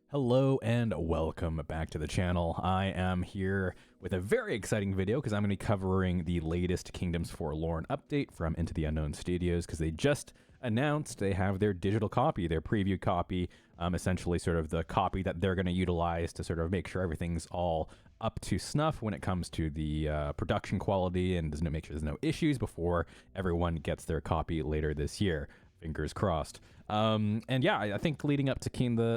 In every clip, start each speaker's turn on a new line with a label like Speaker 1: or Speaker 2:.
Speaker 1: Hello and welcome back to the channel. I am here with a very exciting video because I'm going to be covering the latest Kingdoms Forlorn update from Into the Unknown Studios because they just announced they have their digital copy, their preview copy, essentially sort of the copy that they're going to utilize to sort of make sure everything's all up to snuff when it comes to the production quality and doesn't make sure there's no issues before everyone gets their copy later this year. Fingers crossed. And yeah, I think leading up to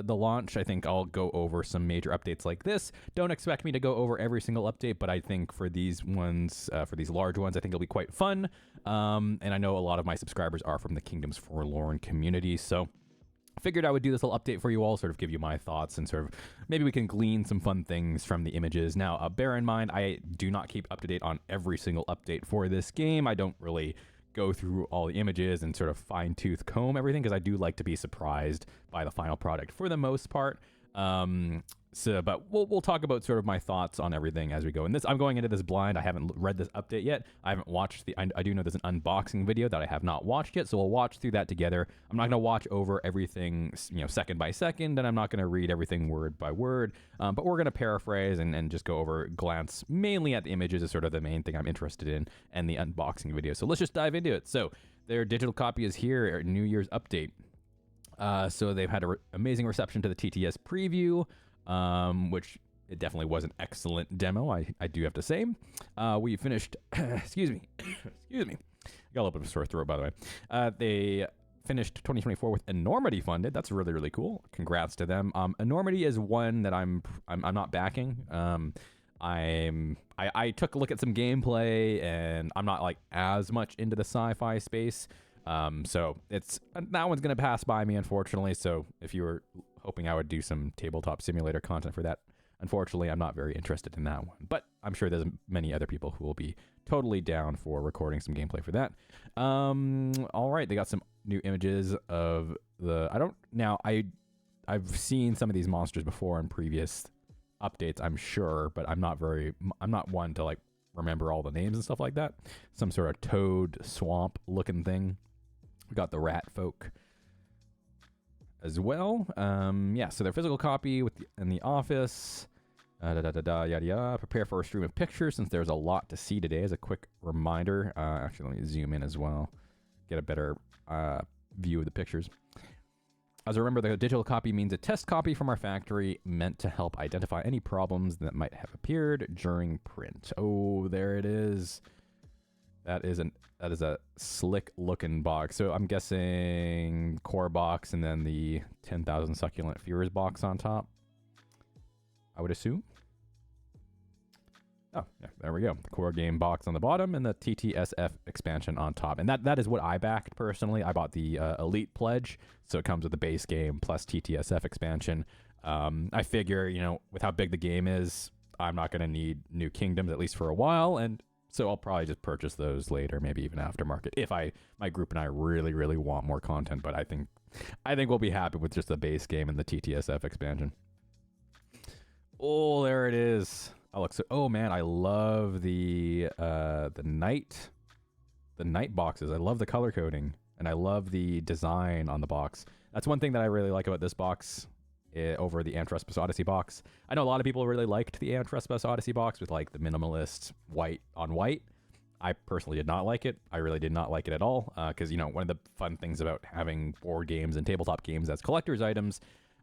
Speaker 1: the launch, I think I'll go over some major updates like this. Don't expect me to go over every single update, but I think for these ones, for these large ones, I think it'll be quite fun. And I know a lot of my subscribers are from the Kingdoms Forlorn community, so I figured I would do this little update for you all, sort of give you my thoughts and sort of maybe we can glean some fun things from the images. Now, bear in mind, I do not keep up to date on every single update for this game. I don't really go through all the images and sort of fine-tooth comb everything because I do like to be surprised by the final product for the most part. But we'll talk about sort of my thoughts on everything as we go. And this, I'm going into this blind. I haven't read this update yet. I haven't watched I do know there's an unboxing video that I have not watched yet, so we'll watch through that together. I'm not going to watch over everything, second by second, and I'm not going to read everything word by word. But we're going to paraphrase and just go over, glance mainly at the images is sort of the main thing I'm interested in, and the unboxing video. So let's just dive into it. So their digital copy is here, New Year's update. So they've had an amazing reception to the TTS preview. Which it definitely was an excellent demo, I do have to say. We finished, excuse me, I got a little bit of a sore throat, by the way. They finished 2024 with Enormity funded. That's really, really cool. Congrats to them. Enormity is one that I'm not backing. I took a look at some gameplay, and I'm not like as much into the sci-fi space. So that one's gonna pass by me, unfortunately. So if you were hoping I would do some tabletop simulator content for that, unfortunately, I'm not very interested in that one. But I'm sure there's many other people who will be totally down for recording some gameplay for that. All right, they got some new images of I've seen some of these monsters before in previous updates, I'm sure, but I'm not one to like remember all the names and stuff like that. Some sort of toad swamp looking thing. We got the rat folk as well. So their physical copy in the office. Yada yada. Prepare for a stream of pictures since there's a lot to see today. As a quick reminder, actually let me zoom in as well, get a better view of the pictures. As a remember, the digital copy means a test copy from our factory meant to help identify any problems that might have appeared during print. Oh, there it is. That is a slick looking box. So I'm guessing core box and then the 10,000 succulent fears box on top, I would assume. Oh, yeah, there we go. The core game box on the bottom and the TTSF expansion on top. And that is what I backed personally. I bought the Elite Pledge, so it comes with the base game plus TTSF expansion. I figure, with how big the game is, I'm not going to need new kingdoms, at least for a while, and so I'll probably just purchase those later, maybe even aftermarket, if my group and I really, really want more content. But I think we'll be happy with just the base game and the TTSF expansion. Oh, there it is. Oh man, I love the night boxes. I love the color coding, and I love the design on the box. That's one thing that I really like about this box over the Anthrespis Odyssey box. I know a lot of people really liked the Anthrespis Odyssey box with like the minimalist white on white. I personally did not like it. I really did not like it at all because one of the fun things about having board games and tabletop games as collector's items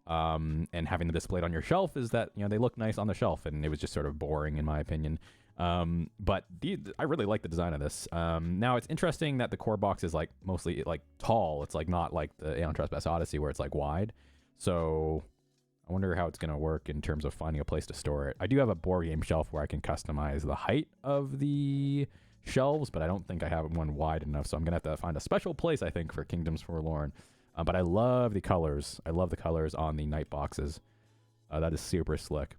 Speaker 1: and having them displayed on your shelf is that they look nice on the shelf, and it was just sort of boring in my opinion. But I really like the design of this. Now it's interesting that the core box is like mostly like tall. It's like not like the Anthrespis Odyssey where it's like wide. So I wonder how it's going to work in terms of finding a place to store it. I do have a board game shelf where I can customize the height of the shelves, but I don't think I have one wide enough. So I'm going to have to find a special place, I think, for Kingdoms Forlorn. But I love the colors. I love the colors on the night boxes. That is super slick.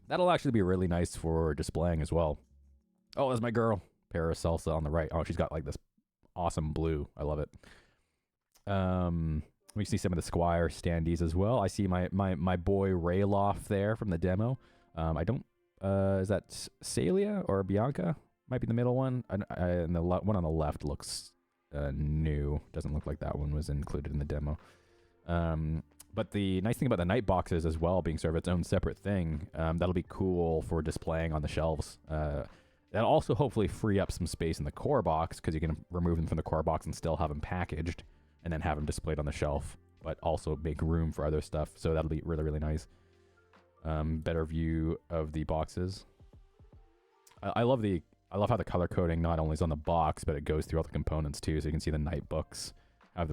Speaker 1: That'll actually be really nice for displaying as well. Oh, there's my girl, Paracelsa on the right. Oh, she's got like this awesome blue. I love it. We see some of the Squire standees as well. I see my boy Rayloff there from the demo. Is that Celia or Bianca? Might be the middle one. And the one on the left looks new. Doesn't look like that one was included in the demo. But the nice thing about the night boxes as well, being sort of its own separate thing, that'll be cool for displaying on the shelves. That'll also hopefully free up some space in the core box, because you can remove them from the core box and still have them packaged and then have them displayed on the shelf, but also make room for other stuff. So that'll be really, really nice. Better view of the boxes. I love how the color coding not only is on the box, but it goes through all the components too. So you can see the night books have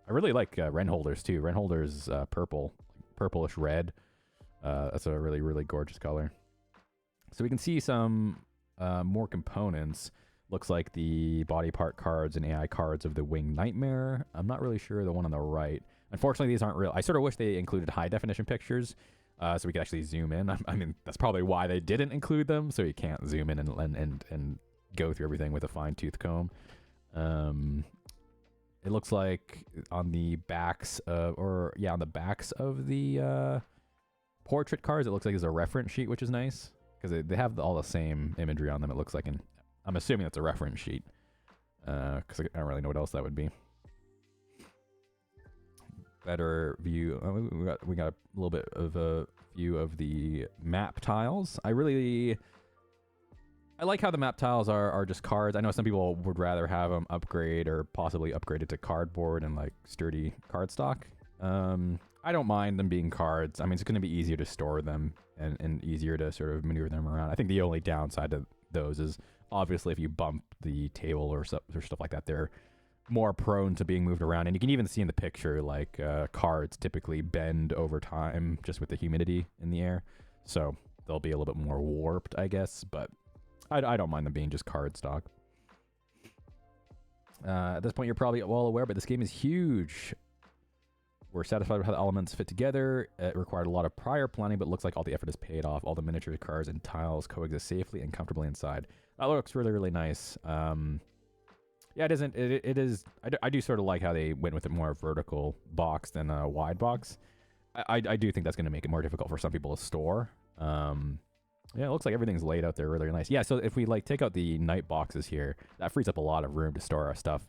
Speaker 1: I really like Ren holders too. Ren holders purplish red. That's a really, really gorgeous color. So we can see some more components. Looks like the body part cards and AI cards of the Winged Nightmare. I'm not really sure the one on the right. Unfortunately, these aren't real. I sort of wish they included high definition pictures so we could actually zoom in. I mean, that's probably why they didn't include them, so you can't zoom in and go through everything with a fine-tooth comb. It looks like on the backs of the portrait cards, it looks like there's a reference sheet, which is nice, because they have all the same imagery on them, it looks like, and I'm assuming that's a reference sheet, because I don't really know what else that would be. Better view. We got a little bit of a view of the map tiles. I like how the map tiles are just cards. I know some people would rather have them upgrade or possibly upgraded to cardboard and like sturdy cardstock. I don't mind them being cards. I mean, it's going to be easier to store them and easier to sort of maneuver them around. I think the only downside to those is obviously if you bump the table or stuff like that, they're more prone to being moved around. And you can even see in the picture, like cards typically bend over time just with the humidity in the air. So they'll be a little bit more warped, I guess, but I don't mind them being just cardstock. At this point, you're probably well aware, but this game is huge. We're satisfied with how the elements fit together. It required a lot of prior planning, but looks like all the effort is paid off. All the miniature cards and tiles coexist safely and comfortably inside. That looks really, really nice. Yeah, it is. I do sort of like how they went with a more vertical box than a wide box. I do think that's going to make it more difficult for some people to store. Yeah, it looks like everything's laid out there really nice. Yeah, so if we like take out the night boxes here, that frees up a lot of room to store our stuff.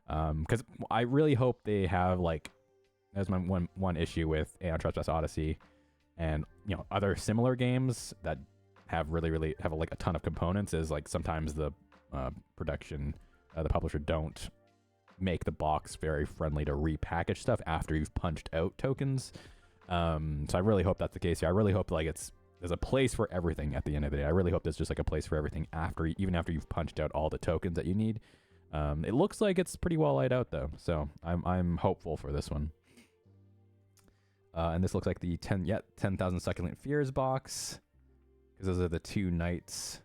Speaker 1: Because I really hope they have like, that's my one issue with Aeon Trespass Odyssey, and other similar games that have really have like a ton of components, is like sometimes the the publisher don't make the box very friendly to repackage stuff after you've punched out tokens. So I really hope that's the case here. I really hope like there's a place for everything at the end of the day. I really hope there's just like a place for everything even after you've punched out all the tokens that you need. It looks like it's pretty well laid out though, so I'm hopeful for this one. And this looks like the 10,000 Succulent Fears box, because those are the two knights.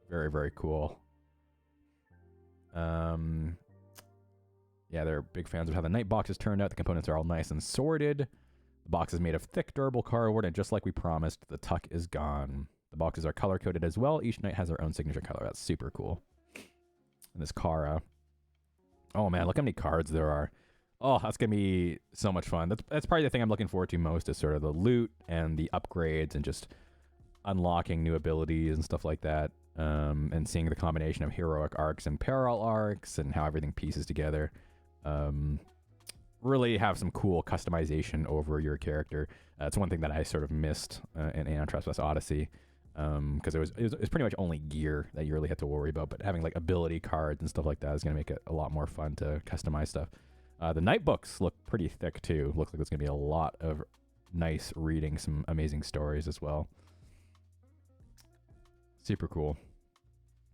Speaker 1: Very, very cool. Yeah, they're big fans of how the night boxes turned out. The components are all nice and sorted. The box is made of thick, durable cardboard, and just like we promised, the tuck is gone. The boxes are color-coded as well. Each knight has their own signature color. That's super cool. And this Kara. Oh, man, look how many cards there are. Oh, that's going to be so much fun. That's probably the thing I'm looking forward to most, is sort of the loot and the upgrades and just unlocking new abilities and stuff like that. And seeing the combination of heroic arcs and parallel arcs and how everything pieces together. Really have some cool customization over your character. It's one thing that I sort of missed in Aeon Trespass Odyssey, because it was pretty much only gear that you really had to worry about, but having like ability cards and stuff like that is going to make it a lot more fun to customize stuff. The night books look pretty thick too. Looks like there's going to be a lot of nice reading, some amazing stories as well. Super cool.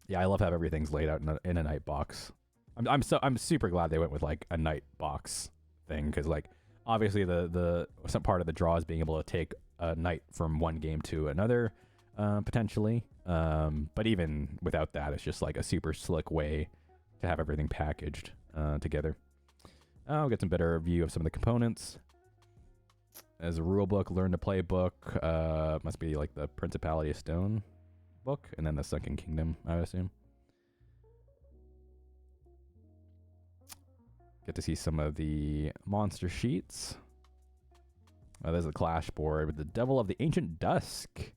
Speaker 1: Yeah, I love how everything's laid out in a night box. I'm super glad they went with like a night box thing, because like obviously some part of the draw is being able to take a night from one game to another, potentially. But even without that, it's just like a super slick way to have everything packaged together. I'll get some better view of some of the components. As a rule book, learn to play book, must be like the Principality of Stone book, and then the Sunken Kingdom, I would assume. Get to see some of the monster sheets. There's the clash board with the Devil of the Ancient Dusk.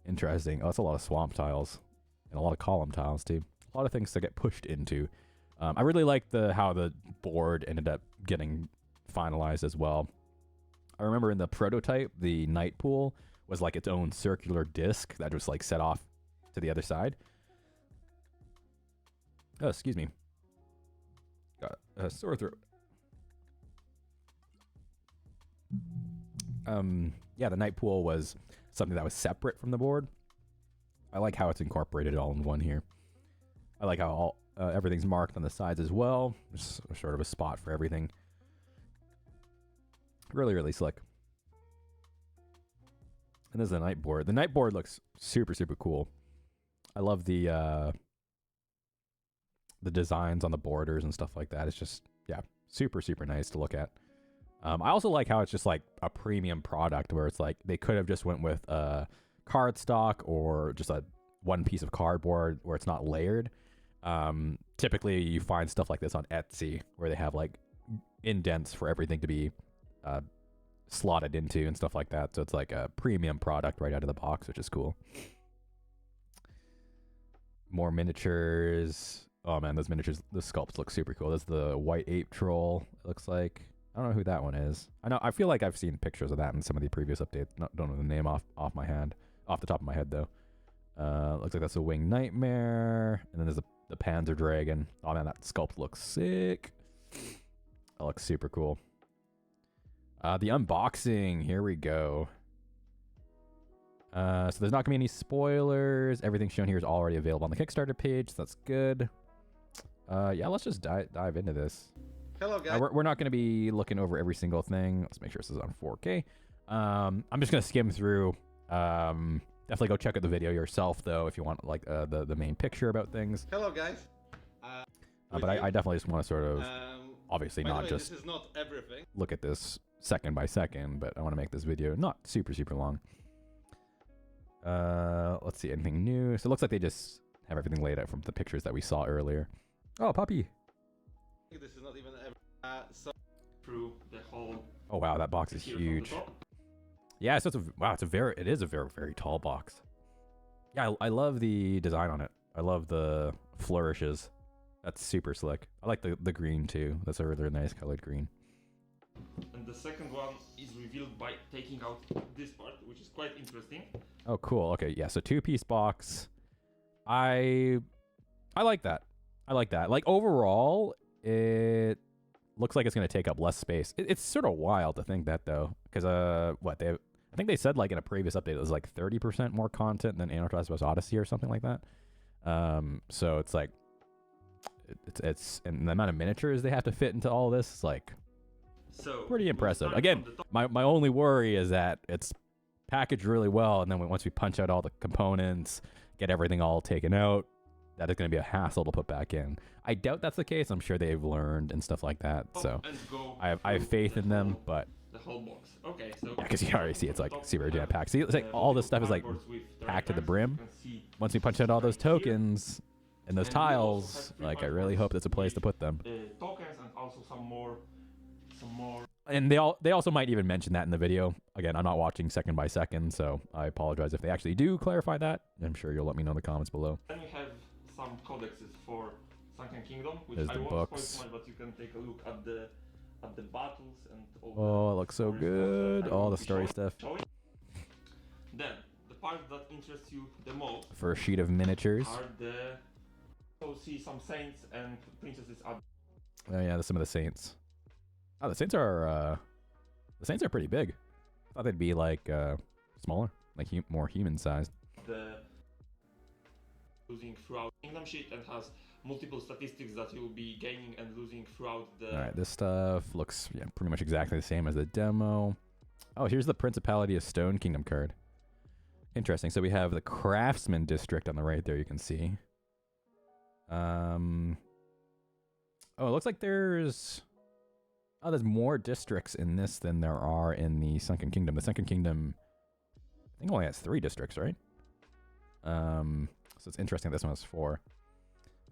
Speaker 1: Interesting. Oh, that's a lot of swamp tiles and a lot of column tiles too. A lot of things to get pushed into. I really like how the board ended up getting finalized as well. I remember in the prototype, the Night Pool was like its own circular disc that was like set off to the other side. Oh, excuse me. Got a sore throat. Yeah, the Night Pool was something that was separate from the board. I like how it's incorporated all in one here. I like how all everything's marked on the sides as well. Just sort of a spot for everything. Really, really slick. And this is the night board. The night board looks super, super cool. I love the designs on the borders and stuff like that. It's just, yeah, super, super nice to look at. I also like how it's just like a premium product where it's like they could have just went with cardstock or just a one piece of cardboard where it's not layered. Typically you find stuff like this on Etsy where they have like indents for everything to be slotted into and stuff like that. So it's like a premium product right out of the box, which is cool. More miniatures. Oh man, those miniatures, the sculpts look super cool. There's the white ape troll, it looks like. I don't know who that one is. I feel like I've seen pictures of that in some of the previous updates. Don't know the name off the top of my head though. Looks like that's a winged nightmare. And then there's the Panzer Dragon. Oh man, that sculpt looks sick. That looks super cool. The unboxing, here we go. So there's not gonna be any spoilers. Everything shown here is already available on the Kickstarter page, so that's good. Yeah, let's just dive into this.
Speaker 2: Hello, guys.
Speaker 1: We're not going to be looking over every single thing. Let's make sure this is on 4K. I'm just going to skim through. Definitely go check out the video yourself, though, if you want like the main picture about things.
Speaker 2: Hello, guys.
Speaker 1: But I definitely just want to sort of, obviously not just
Speaker 2: this is not everything.
Speaker 1: Look at this second by second, but I want to make this video not super, super long. Let's see, anything new? So it looks like they just have everything laid out from the pictures that we saw earlier. Oh, puppy.
Speaker 2: This is not even so through the whole.
Speaker 1: Oh wow, that box is huge. Yeah, so it is a very, very tall box. Yeah, I love the design on it. I love the flourishes. That's super slick. I like the green too. That's a really nice colored green.
Speaker 3: And the second one is revealed by taking out this part, which is quite interesting.
Speaker 1: Oh, cool. Okay, yeah. So 2-piece box. I like that. I like that. Like overall, it looks like it's going to take up less space. It's sort of wild to think that though, because I think they said like in a previous update it was like 30% more content than Anarchist Odyssey or something like that. So it's like it's and the amount of miniatures they have to fit into all this is like pretty impressive. Again, my only worry is that it's packaged really well, and then once we punch out all the components, get everything all taken out, that is going to be a hassle to put back in. I doubt that's the case. I'm sure they've learned and stuff like that. So I have faith in them, but
Speaker 3: the whole box. Okay, so
Speaker 1: yeah, because you already see it's like super jam packed. See, it's like all this stuff is like packed to the brim. Once we punch out all those tokens and those tiles, like I really hope that's a place to put them.
Speaker 3: Tokens and also some more.
Speaker 1: And they also might even mention that in the video. Again, I'm not watching second by second, so I apologize if they actually do clarify that. I'm sure you'll let me know in the comments below.
Speaker 3: Then we have some codexes for Sunken Kingdom, which
Speaker 1: There's
Speaker 3: I
Speaker 1: the
Speaker 3: won't
Speaker 1: books.
Speaker 3: spoil much, but you can take a look at the battles and all.
Speaker 1: Oh, it looks so good. All the story stuff.
Speaker 3: Then the part that interests you the most
Speaker 1: For a sheet of miniatures.
Speaker 3: see some saints and princesses at.
Speaker 1: Oh yeah, some of the saints. Oh, the saints are pretty big. I thought they'd be like smaller, like more human sized.
Speaker 3: The losing throughout kingdom sheet and has multiple statistics that you'll be gaining and losing throughout the.
Speaker 1: All right, this stuff looks pretty much exactly the same as the demo. Oh, here's the Principality of Stone Kingdom card. Interesting. So we have the Craftsman District on the right there. You can see. Oh, it looks like there's more districts in this than there are in the Sunken Kingdom. The Sunken Kingdom, I think, only has 3 districts, right? So it's interesting this one has 4.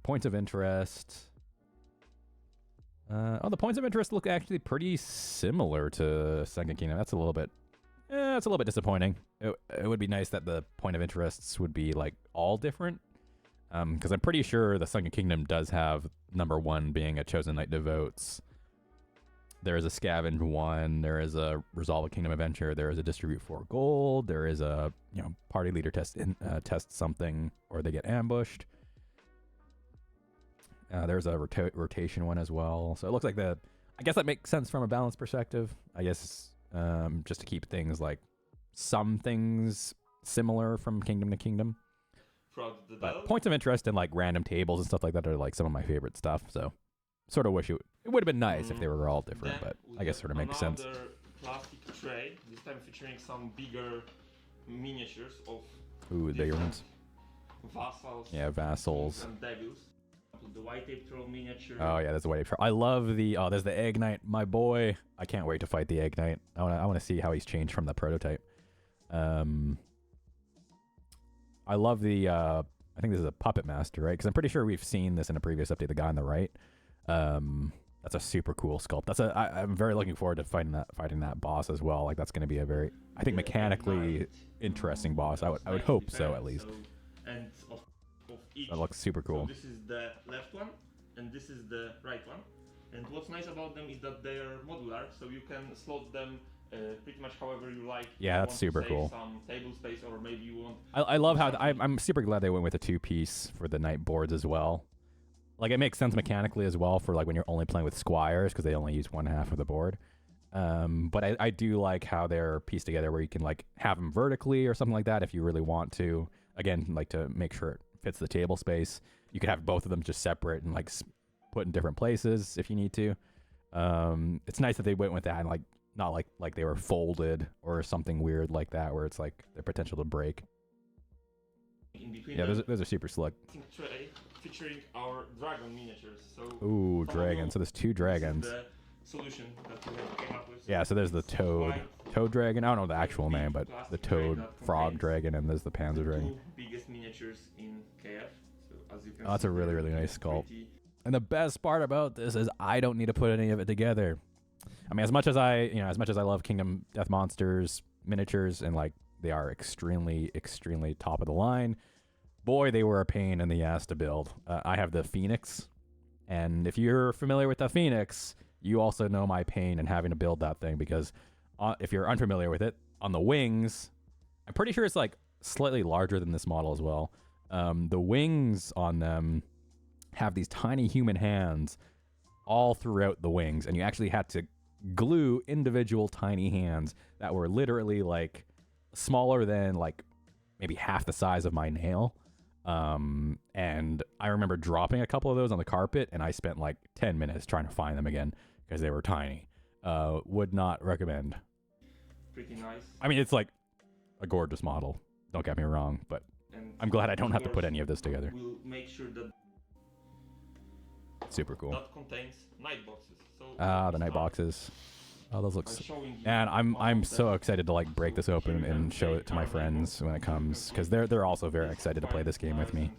Speaker 1: Points of interest. The points of interest look actually pretty similar to Sunken Kingdom. That's a little bit, it's a little bit disappointing. It would be nice that the point of interests would be like all different. Because I'm pretty sure the Sunken Kingdom does have number 1 being a Chosen Knight Devotes. there is a scavenge 1, there is a resolve a kingdom adventure, there is a distribute 4 gold, there is a party leader test something or they get ambushed. There's a rotation one as well. So it looks like I guess that makes sense from a balance perspective. I guess just to keep things like some things similar from kingdom to kingdom. But points of interest and like random tables and stuff like that are like some of my favorite stuff. So sort of wish it would have been nice if they were all different, but I guess sort of makes sense.
Speaker 3: Another plastic tray, this time featuring some bigger miniatures of
Speaker 1: the bigger ones.
Speaker 3: Vassals.
Speaker 1: Yeah, vassals.
Speaker 3: And devils. The white ape troll miniature.
Speaker 1: Oh yeah, there's the white ape troll. I love there's the egg knight, my boy. I can't wait to fight the egg knight. I want to see how he's changed from the prototype. I love I think this is a puppet master, right? Because I'm pretty sure we've seen this in a previous update. The guy on the right. That's a super cool sculpt. I'm very looking forward to fighting that boss as well. Like that's going to be a very, I think, mechanically interesting boss. I would hope so at least.
Speaker 3: And of each.
Speaker 1: That looks super cool.
Speaker 3: So this is the left one, and this is the right one. And what's nice about them is that they are modular, so you can slot them pretty much however you like.
Speaker 1: Yeah, that's super cool.
Speaker 3: Some table space, or maybe you want.
Speaker 1: I love how I'm super glad they went with a 2-piece for the knight boards as well. Like it makes sense mechanically as well for like when you're only playing with squires because they only use one half of the board. But I do like how they're pieced together where you can like have them vertically or something like that if you really want to. Again, like to make sure it fits the table space. You could have both of them just separate and like put in different places if you need to. It's nice that they went with that and like not like they were folded or something weird like that where it's like the potential to break. Yeah, those are super slick.
Speaker 3: Tray featuring our dragon miniatures. So
Speaker 1: ooh, dragon. So there's 2 dragons.
Speaker 3: The solution that we have came up with.
Speaker 1: Yeah, so there's the toad dragon. I don't know the actual name, but the toad frog dragon, and there's the panzer dragon.
Speaker 3: 2 biggest miniatures in KF. So as you can see,
Speaker 1: that's a really, really nice sculpt. And the best part about this is I don't need to put any of it together. I mean, as much as I love Kingdom Death Monsters miniatures and like they are extremely, extremely top of the line, boy, they were a pain in the ass to build. I have the Phoenix, and if you're familiar with the Phoenix, you also know my pain in having to build that thing because if you're unfamiliar with it, on the wings, I'm pretty sure it's like slightly larger than this model as well. The wings on them have these tiny human hands all throughout the wings, and you actually had to glue individual tiny hands that were literally like smaller than like maybe half the size of my nail. And I remember dropping a couple of those on the carpet, and I spent like 10 minutes trying to find them again because they were tiny. Would not recommend.
Speaker 3: Pretty nice.
Speaker 1: I mean, it's like a gorgeous model. Don't get me wrong, but I'm glad I don't have to put any of this together.
Speaker 3: We'll make sure that
Speaker 1: super cool.
Speaker 3: that contains night boxes. So
Speaker 1: the night boxes. Oh, those look. And I'm so excited to like break this open and show it to my friends when it comes because they're also very excited to play this game with me.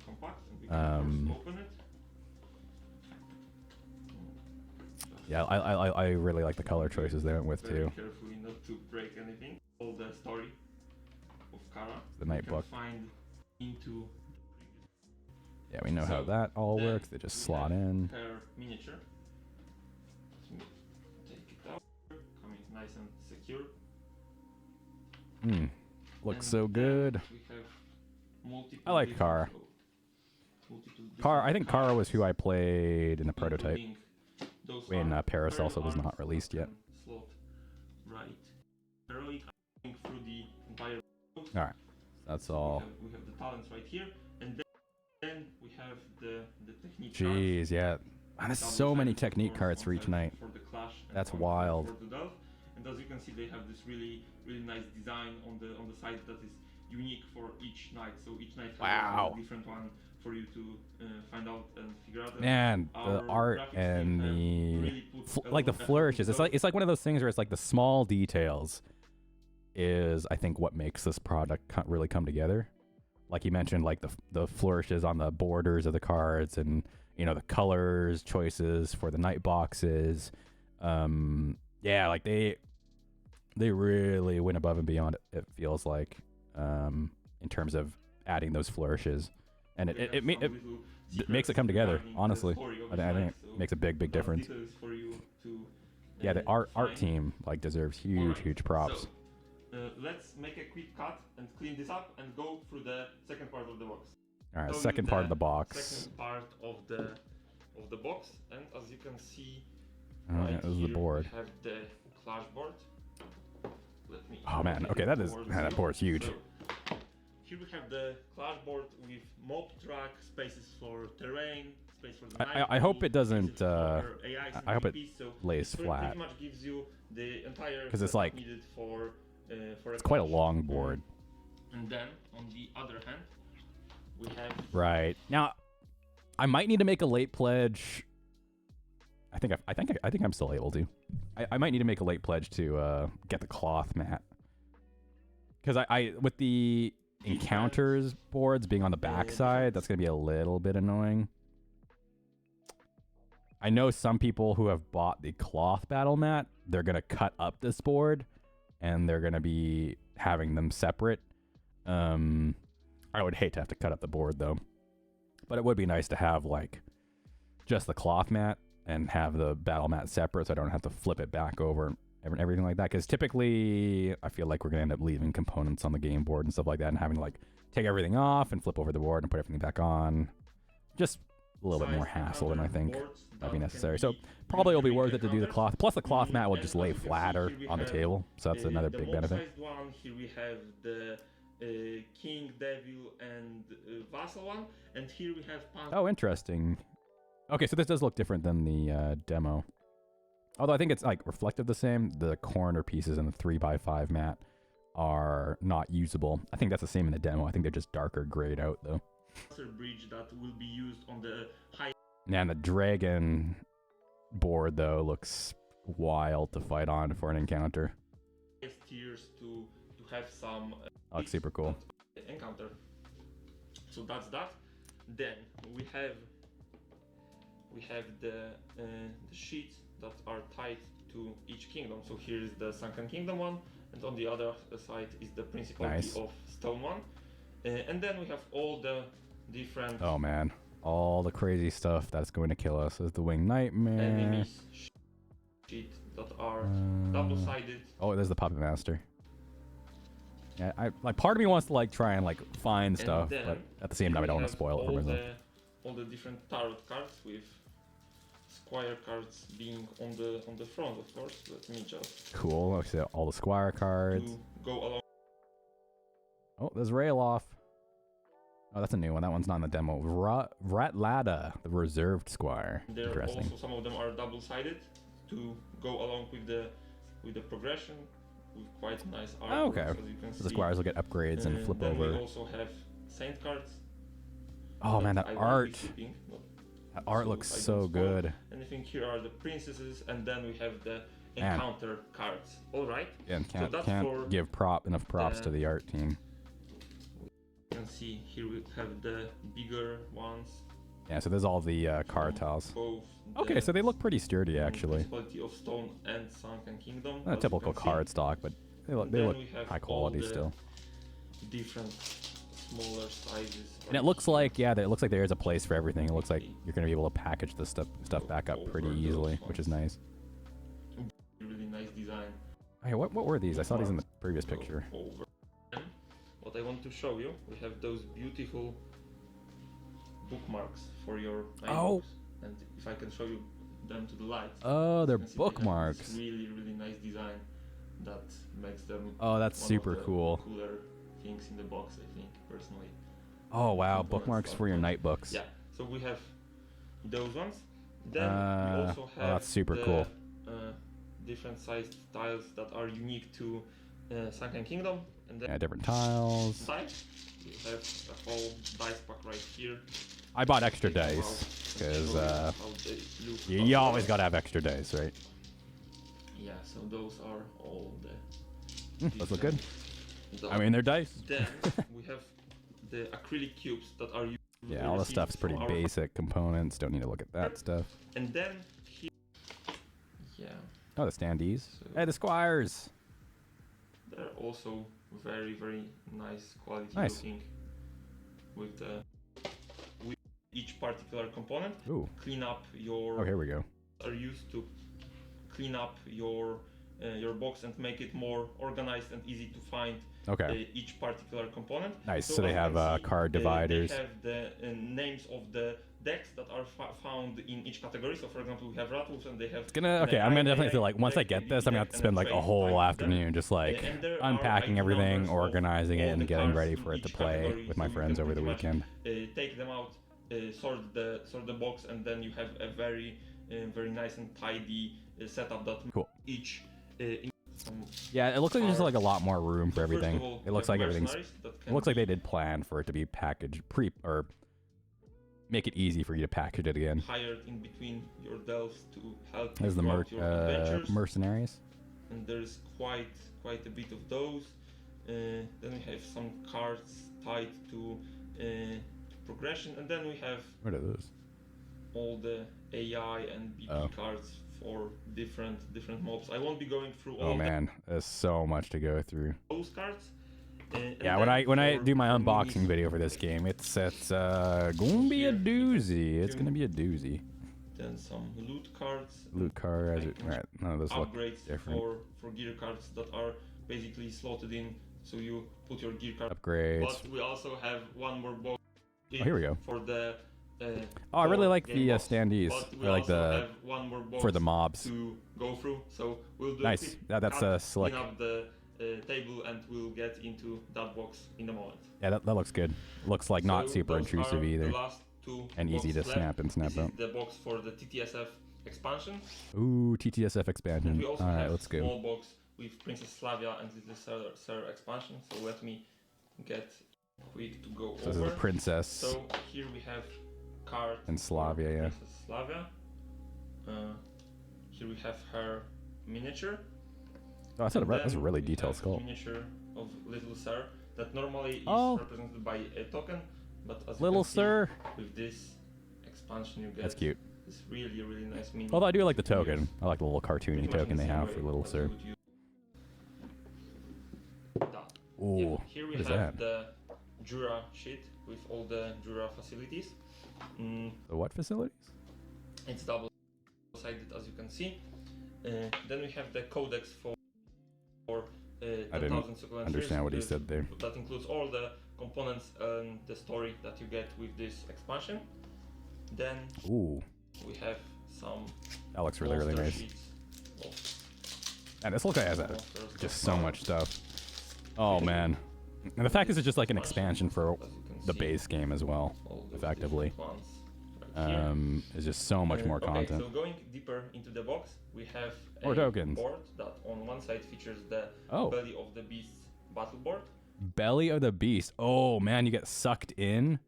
Speaker 1: Yeah, I really like the color choices they went with too.
Speaker 3: Carefully not to break anything. All the story of Kara.
Speaker 1: The night book.
Speaker 3: Find into
Speaker 1: yeah, we know how that all works. They just slot in.
Speaker 3: Miniature. Take it out. Coming nice and secure.
Speaker 1: Looks so good.
Speaker 3: We have multiple
Speaker 1: I like Kara. I think Kara was who I played in the prototype. When Paris also was not released yet.
Speaker 3: Slot right. Heroic through the entire.
Speaker 1: All right, that's all.
Speaker 3: We have the talents right here, and then we have the technique.
Speaker 1: Jeez, yeah. Man, there's so many technique cards for each night.
Speaker 3: For the clash
Speaker 1: that's wild.
Speaker 3: For the dove. And as you can see, they have this really nice design on the side that is unique for each night. So each night has a different one for you to find out and figure out.
Speaker 1: Man, the art and the like the flourishes. It's like one of those things where it's like the small details is I think what makes this product really come together. Like you mentioned, like the flourishes on the borders of the cards, and the colors choices for the night boxes. Yeah, like they really went above and beyond. It feels like in terms of adding those flourishes. And it makes it come together, honestly. I think it makes a big difference.
Speaker 3: For you to
Speaker 1: Yeah, the art
Speaker 3: fine.
Speaker 1: team like deserves huge props.
Speaker 3: So, let's make a quick cut and clean this up and go through the second part of the box.
Speaker 1: All right,
Speaker 3: Show you
Speaker 1: second part of the box.
Speaker 3: Second part of the box, and as you can see,
Speaker 1: Oh,
Speaker 3: right
Speaker 1: yeah, this is the
Speaker 3: here
Speaker 1: board.
Speaker 3: we have the clash board. Let me.
Speaker 1: Oh man, okay, that board's huge.
Speaker 3: So, here we have the clash board with mob track, spaces for terrain, space for the
Speaker 1: I hope it doesn't.
Speaker 3: AIs
Speaker 1: I hope it
Speaker 3: PvPs, so
Speaker 1: lays flat.
Speaker 3: Pretty much gives you the entire
Speaker 1: 'Cause it's like-
Speaker 3: needed for
Speaker 1: It's quite a
Speaker 3: clash.
Speaker 1: long board.
Speaker 3: And then on the other hand, we have
Speaker 1: Right now, I might need to make a late pledge. I think I'm still able to. I might need to make a late pledge to get the cloth mat, because I with the encounters boards being on the back side, that's gonna be a little bit annoying. I know some people who have bought the cloth battle mat, they're gonna cut up this board, and they're gonna be having them separate. I would hate to have to cut up the board though, but it would be nice to have like just the cloth mat and have the battle mat separate, so I don't have to flip it back over and everything like that. Because typically, I feel like we're gonna end up leaving components on the game board and stuff like that, and having to like take everything off and flip over the board and put everything back on. Just a little bit more hassle than I think that'd be necessary. So probably it'll be worth it to do the cloth. Plus the cloth mat will just lay flatter on the table, so that's another big benefit.
Speaker 3: One. Here we have the King, Devil, and Vassal one, and here we have
Speaker 1: Oh, interesting. Okay, so this does look different than the demo. Although I think it's like reflective the same. The corner pieces in the 3x5 mat are not usable. I think that's the same in the demo. I think they're just darker grayed out though.
Speaker 3: Bridge that will be used on the high.
Speaker 1: And the dragon board though looks wild to fight on for an encounter.
Speaker 3: Tiers to have some.
Speaker 1: Oh, it's super cool.
Speaker 3: Encounter. So that's that. Then we have the sheets that are tied to each kingdom. So here is the Sunken Kingdom one, and on the other side is the Principality of Stone one. And then we have all the different.
Speaker 1: Oh man, all the crazy stuff that's going to kill us is the Winged Nightmare.
Speaker 3: Enemies sheet that are double-sided.
Speaker 1: Oh, there's the Puppet Master. Yeah, part of me wants to like try and like find stuff, but at the same time I don't want to spoil it for myself.
Speaker 3: All the different tarot cards with squire cards being on the front, of course. Let me just.
Speaker 1: Cool. Okay, so all the squire cards.
Speaker 3: To go along.
Speaker 1: Oh, there's Rayloff. Oh, that's a new one. That one's not in the demo. Ratlada, the reserved squire.
Speaker 3: There
Speaker 1: Interesting.
Speaker 3: also some of them are double-sided to go along with the progression. With quite nice art.
Speaker 1: Oh, okay.
Speaker 3: As you can
Speaker 1: So the
Speaker 3: see.
Speaker 1: squires will get upgrades and flip
Speaker 3: then
Speaker 1: over.
Speaker 3: We also have saint cards.
Speaker 1: Oh man, that
Speaker 3: I
Speaker 1: art!
Speaker 3: won't be keeping,
Speaker 1: That art
Speaker 3: so
Speaker 1: looks
Speaker 3: I
Speaker 1: so
Speaker 3: don't spoil
Speaker 1: good.
Speaker 3: And I think here are the princesses, and then we have the encounter cards. All right.
Speaker 1: Yeah, and can't
Speaker 3: for
Speaker 1: give enough props to the art team.
Speaker 3: You can see here we have the bigger ones.
Speaker 1: Yeah, so there's all the card tiles.
Speaker 3: Both
Speaker 1: Okay, so they look pretty sturdy actually.
Speaker 3: Principality of Stone and Sunken Kingdom.
Speaker 1: Not a typical card stock, but they look high quality still.
Speaker 3: Different smaller sizes.
Speaker 1: And it looks like there is a place for everything. It looks like you're gonna be able to package this stuff back up pretty easily, which is nice.
Speaker 3: Really nice design.
Speaker 1: Okay, what were these? I saw these in the previous picture.
Speaker 3: Over. What I want to show you, we have those beautiful bookmarks for your books. And if I can show you them to the light.
Speaker 1: Oh, they're
Speaker 3: you can see
Speaker 1: bookmarks.
Speaker 3: This really nice design that makes them.
Speaker 1: Oh, that's
Speaker 3: one
Speaker 1: super
Speaker 3: of the
Speaker 1: cool.
Speaker 3: Cooler things in the box, I think, personally.
Speaker 1: Oh wow, bookmarks for your night books.
Speaker 3: Yeah. So we have those ones. Then we also have
Speaker 1: that's super cool.
Speaker 3: Different sized tiles that are unique to Sunken Kingdom. And then
Speaker 1: Different tiles.
Speaker 3: dice. We have a whole dice pack right here.
Speaker 1: I bought extra dice because you always gotta have extra dice, right?
Speaker 3: Yeah. So those are all the.
Speaker 1: Those look good.
Speaker 3: The,
Speaker 1: I mean, they're dice.
Speaker 3: Then we have the acrylic cubes that are used.
Speaker 1: Yeah, all the stuff's pretty basic components. Don't need to look at that stuff.
Speaker 3: And then here. Yeah.
Speaker 1: Oh, the standees.
Speaker 3: So
Speaker 1: Hey, the squires.
Speaker 3: they're also very nice quality looking with each particular component.
Speaker 1: Ooh.
Speaker 3: Clean up your
Speaker 1: Oh, here we go.
Speaker 3: are used to clean up your box and make it more organized and easy to find each particular component.
Speaker 1: Nice. So they have card dividers.
Speaker 3: They have the names of the decks that are found in each category. So for example, we have Rattlers and they have...
Speaker 1: I'm gonna definitely feel like once I get this, I'm gonna have to spend like a whole afternoon just like unpacking everything, organizing it, and getting ready for it to play with my friends over the weekend.
Speaker 3: Take them out, sort the box, and then you have a very nice and tidy setup that each...
Speaker 1: yeah, it looks like there's like a lot more room for everything. It looks like everything's... It looks like they did plan for it to be packaged or make it easy for you to package it again.
Speaker 3: Hired in between your delves to help
Speaker 1: There's the mercenaries.
Speaker 3: And there's quite a bit of those. Then we have some cards tied to progression, and then we have
Speaker 1: what are those?
Speaker 3: All the AI and BP cards for different mobs. I won't be going through all.
Speaker 1: Oh man, there's so much to go through.
Speaker 3: Those cards.
Speaker 1: Yeah, when I do my unboxing video for this game, it's gonna be a doozy. It's gonna be a doozy.
Speaker 3: Then some loot cards.
Speaker 1: Loot cards. Right, none of those look different.
Speaker 3: For gear cards that are basically slotted in, so you put your gear card.
Speaker 1: Upgrades.
Speaker 3: But we also have one more box.
Speaker 1: Here we go.
Speaker 3: For the.
Speaker 1: I really like the standees. I like the
Speaker 3: one more box
Speaker 1: for the mobs
Speaker 3: to go through. So we'll do
Speaker 1: nice. That's slick.
Speaker 3: Clean up the table, and we'll get into that box in a moment.
Speaker 1: Yeah, that looks good. Looks like not super intrusive either, and easy to snap and snap out.
Speaker 3: The box for the TTSF expansion.
Speaker 1: Ooh, TTSF expansion.
Speaker 3: We also
Speaker 1: All right,
Speaker 3: have
Speaker 1: let's go.
Speaker 3: Small box with Princess Slavia and Little Sir expansion. So let me get quick to go over.
Speaker 1: This is a princess.
Speaker 3: So here we have card
Speaker 1: and Slavia, yeah.
Speaker 3: Princess Slavia. Here we have her miniature.
Speaker 1: Oh, that's a really detailed skull.
Speaker 3: Miniature of Little Sir that normally is represented by a token, but as
Speaker 1: Little
Speaker 3: you can
Speaker 1: Sir
Speaker 3: see, with this expansion you get.
Speaker 1: That's cute.
Speaker 3: This really nice mini.
Speaker 1: Although I do like the token. I like the little cartoony token they have for Little Sir. Ooh,
Speaker 3: yeah, here we
Speaker 1: what is
Speaker 3: have
Speaker 1: that?
Speaker 3: the Jura sheet with all the Jura facilities.
Speaker 1: The what facilities?
Speaker 3: It's double-sided, as you can see. Then we have the codex for
Speaker 1: I didn't understand what he said there.
Speaker 3: That includes all the components and the story that you get with this expansion. Then we have some.
Speaker 1: That looks really nice. And this looks like it has just so much stuff. Oh man, and the fact is it's just like an expansion for the base game as well, effectively. It's just so much more content.
Speaker 3: So going deeper into the box, we have
Speaker 1: more tokens.
Speaker 3: Board that on one side features the Belly of the Beast battle board.
Speaker 1: Belly of the Beast. Oh man, you get sucked in.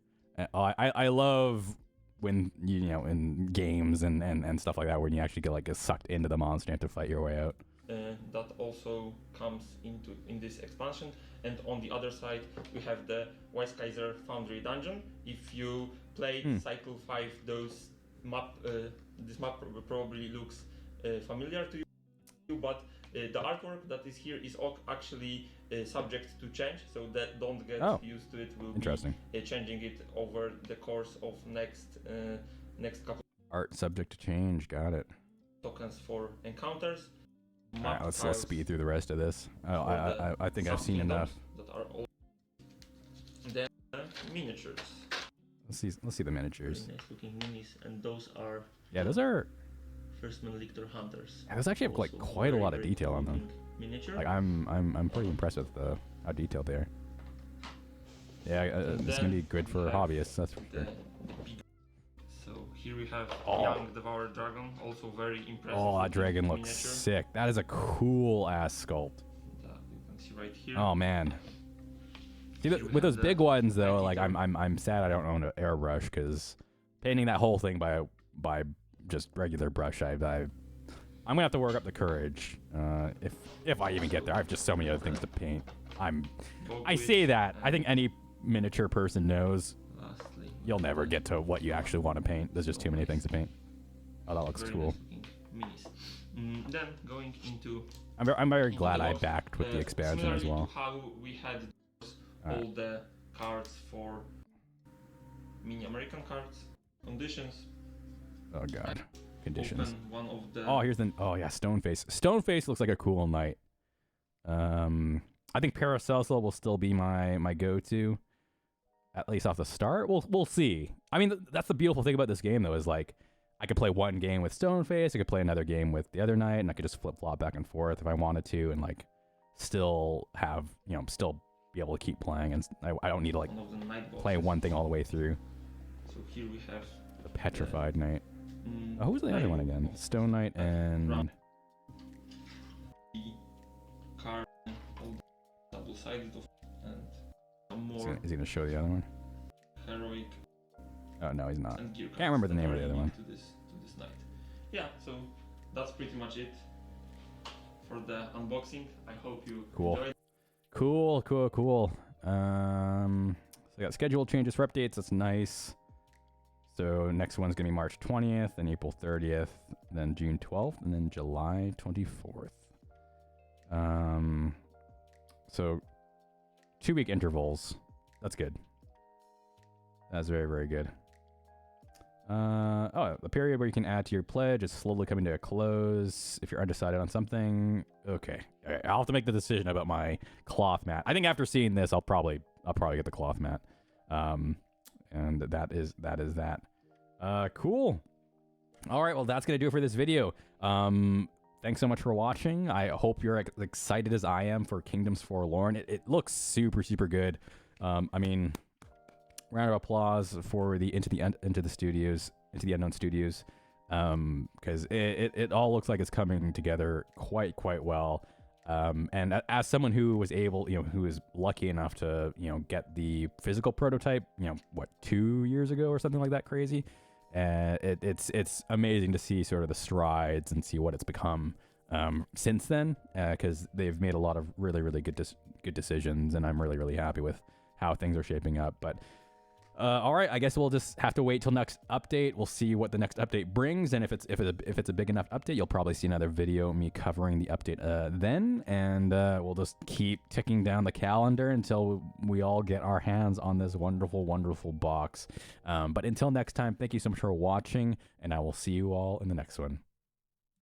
Speaker 1: I love when you know in games and stuff like that when you actually get sucked into the monster and have to fight your way out.
Speaker 3: That also comes in this expansion, and on the other side we have the Wise Kaiser Foundry dungeon. If you played Cycle 5, this map probably looks familiar to you, but the artwork that is here is actually subject to change, so that don't get used to it. We'll be changing it over the course of next couple.
Speaker 1: Art subject to change. Got it.
Speaker 3: Tokens for encounters.
Speaker 1: All right, let's speed through the rest of this. I think I've seen enough.
Speaker 3: That are all. Then miniatures.
Speaker 1: Let's see the miniatures.
Speaker 3: Very nice looking minis, and those are.
Speaker 1: Yeah, those are.
Speaker 3: Firstman Lictor Hunters.
Speaker 1: Yeah, those actually have like quite a lot of detail on them.
Speaker 3: Miniature.
Speaker 1: Like I'm pretty impressed with how detailed they are. Yeah, it's gonna be good for hobbyists. That's for sure.
Speaker 3: So here we have Young Devoured Dragon, also very impressive.
Speaker 1: Oh, that dragon looks sick. That is a cool ass sculpt.
Speaker 3: You can see right here.
Speaker 1: Oh man. See, with those big ones though, like I'm sad I don't own an airbrush because painting that whole thing by just regular brush, I'm gonna have to work up the courage if I even get there. I have just so many other things to paint. I say that. I think any miniature person knows. You'll never get to what you actually want to paint. There's just too many things to paint. Oh, that looks cool.
Speaker 3: Then going into.
Speaker 1: I'm very glad I backed with the expansion as well.
Speaker 3: How we had all the cards for mini American cards conditions.
Speaker 1: Oh god. conditions.
Speaker 3: open one of the.
Speaker 1: Oh, here's the. Oh yeah, Stoneface. Stoneface looks like a cool knight. I think Paracelsus will still be my go-to, at least off the start. We'll see. I mean, that's the beautiful thing about this game, though, is like I could play one game with Stoneface, I could play another game with the other knight, and I could just flip-flop back and forth if I wanted to, and like still have still be able to keep playing, and I don't need to like play one thing all the way through.
Speaker 3: So here we have
Speaker 1: the Petrified Knight. Oh, who's the other one again? Stone Knight and
Speaker 3: card, double-sided, and some more.
Speaker 1: Is he gonna show the other one?
Speaker 3: Heroic.
Speaker 1: Oh no, he's not.
Speaker 3: Can't
Speaker 1: remember the name of the other one.
Speaker 3: To this night. Yeah, so that's pretty much it for the unboxing. I hope you enjoyed.
Speaker 1: Cool. So I got schedule changes for updates. That's nice. So next one's gonna be March 20th, then April 30th, then June 12th, and then July 24th. So 2-week intervals. That's good. That's very, very good. The period where you can add to your pledge is slowly coming to a close. If you're undecided on something, okay. I'll have to make the decision about my cloth mat. I think after seeing this, I'll probably get the cloth mat. And that is that. Cool. All right, well, that's gonna do it for this video. Thanks so much for watching. I hope you're as excited as I am for Kingdoms Forlorn. It looks super, super good. I mean, round of applause for the Into the Unknown Studios, because it all looks like it's coming together quite well. And as someone who was able, who was lucky enough to, get the physical prototype, 2 years ago or something like that crazy. It's amazing to see sort of the strides and see what it's become since then, because they've made a lot of really good decisions, and I'm really happy with how things are shaping up. But all right, I guess we'll just have to wait till next update. We'll see what the next update brings, and if it's a big enough update, you'll probably see another video of me covering the update then, and we'll just keep ticking down the calendar until we all get our hands on this wonderful box. But until next time, thank you so much for watching, and I will see you all in the next one.